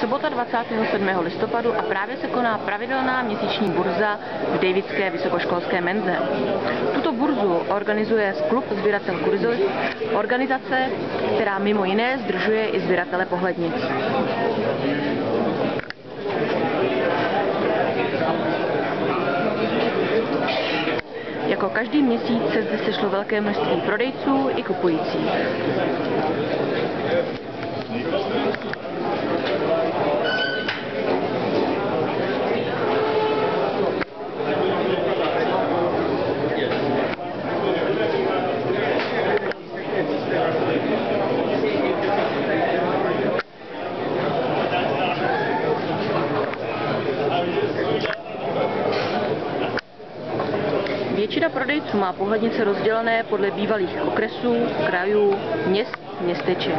sobota 27. listopadu a právě se koná pravidelná měsíční burza v Davidské vysokoškolské menze. Tuto burzu organizuje klub sběratel kuriosit, organizace, která mimo jiné sdružuje i sběratele pohlednic. Jako každý měsíc se zde sešlo velké množství prodejců i kupujících. Většina prodejců má pohlednice rozdělené podle bývalých okresů, krajů, měst, městeček.